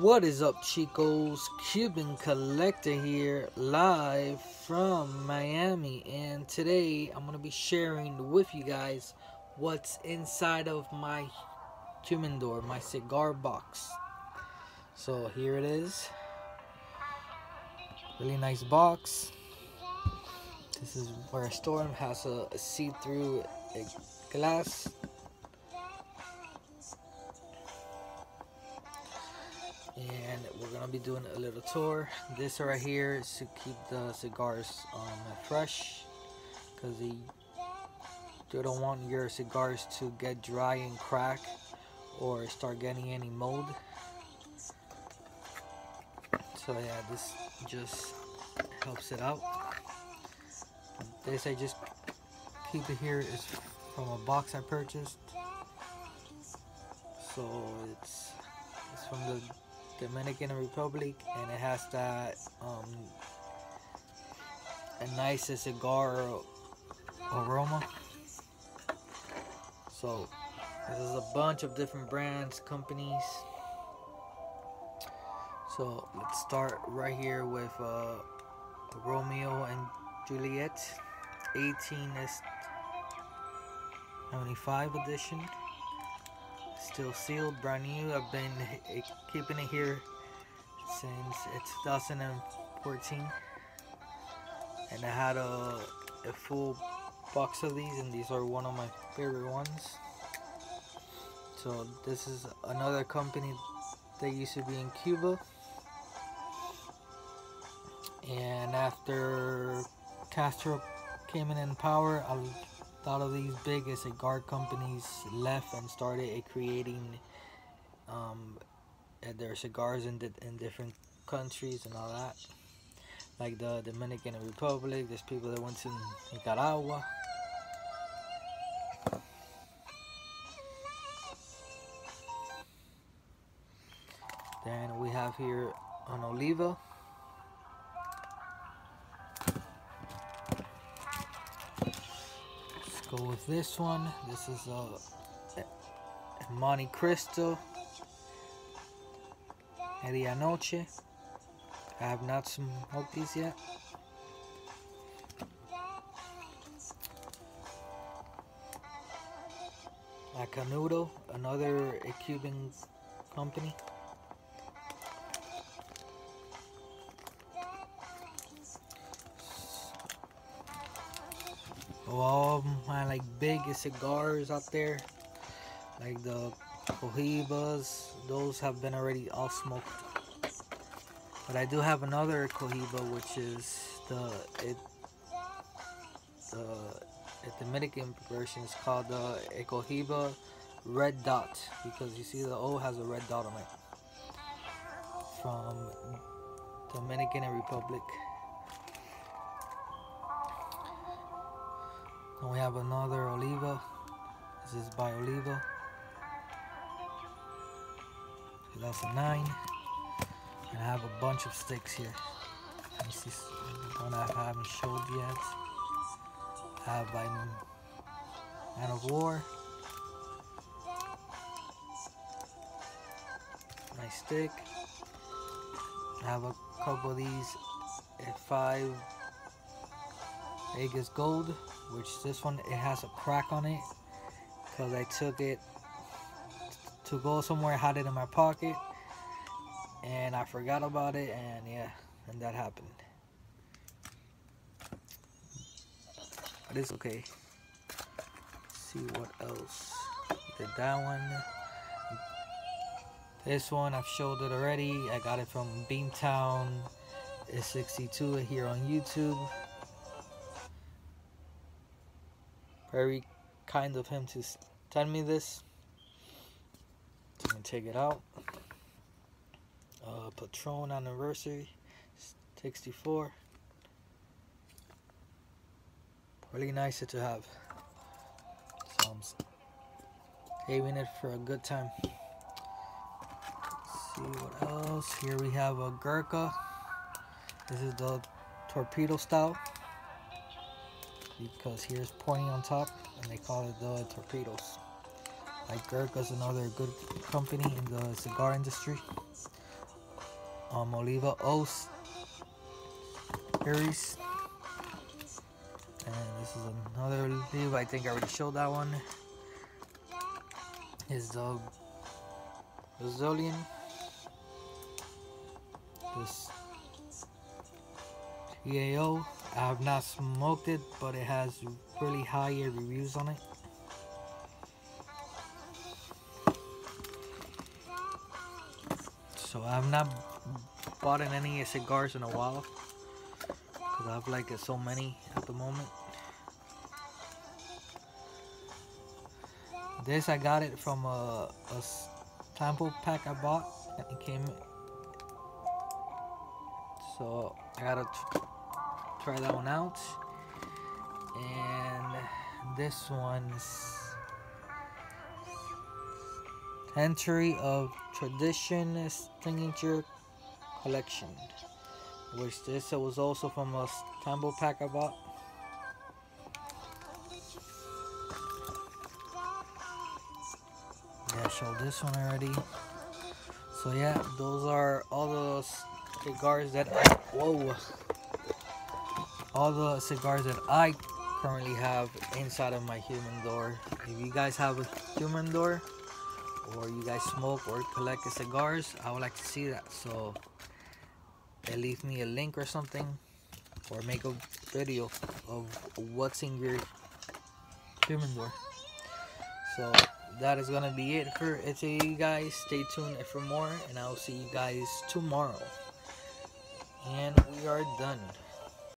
What is up, chicos? Cuban Collector here, live from Miami, and today I'm gonna be sharing with you guys what's inside of my Humidor, my cigar box. So here it is, really nice box. This is where I store them. Has a see-through glass. And we're gonna be doing a little tour. This right here is to keep the cigars fresh, because you don't want your cigars to get dry and crack or start getting any mold. So yeah, this just helps it out. This I just keep it here is from a box I purchased. So it's from the Dominican Republic, and it has that a nice cigar aroma. So this is a bunch of different brands, companies. So let's start right here with Romeo and Juliet 1875 edition. Still sealed, brand new. I've been keeping it here since 2014, and I had a full box of these, and these are one of my favorite ones. So this is another company that used to be in Cuba, and after Castro came in power, a lot of these big cigar companies left and started creating their cigars in different countries and all that, like the Dominican Republic. There's people that went to Nicaragua. Then we have here an Oliva. Go with this one. This is a Monte Cristo Medianoche. I have not smoked these yet. Canudo, another Cuban company. All my big cigars out there, like the Cohibas, those have been already all smoked. But I do have another Cohiba, which is the Dominican version. Is called the Cohiba Red Dot, because you see the O has a red dot on it, from Dominican Republic. And we have another Oliva. This is by Oliva, 2009. And I have a bunch of sticks here. This is one I haven't showed yet. I have by Man of War. Nice stick. I have a couple of these 5 Vegas Gold, which this one, it has a crack on it because I took it to go somewhere, had it in my pocket, and I forgot about it, and yeah, and that happened. But it's okay. Let's see what else. Did that one. This one I've showed it already. I got it from Beamtown. It's 62 here on YouTube. Very kind of him to send me this. I'm gonna take it out. Patron Anniversary 64. Really nice to have. So I'm saving it for a good time. Let's see what else. Here we have a Gurkha. This is the torpedo style, because here's pointing on top, and they call it the torpedoes. Like Gurkha's another good company in the cigar industry. Oliva Oats berries. And this is another leaf. I think I already showed that one. Is the Brazilian. This EAO. I have not smoked it, but it has really high reviews on it. So I have not bought in any cigars in a while because I have like so many at the moment. This I got it from a sample pack I bought, and it came. So I gotta try that one out. And this one's Century of Tradition Signature Collection, which this was also from a sample pack I bought. Yeah, I showed this one already. So yeah, those are all the cigars that all the cigars that I currently have inside of my Humidor. If you guys have a Humidor, or you guys smoke or collect cigars, I would like to see that. So leave me a link or something, or make a video of what's in your Humidor. So that is gonna be it for today, you guys. Stay tuned for more, and I'll see you guys tomorrow. And we are done.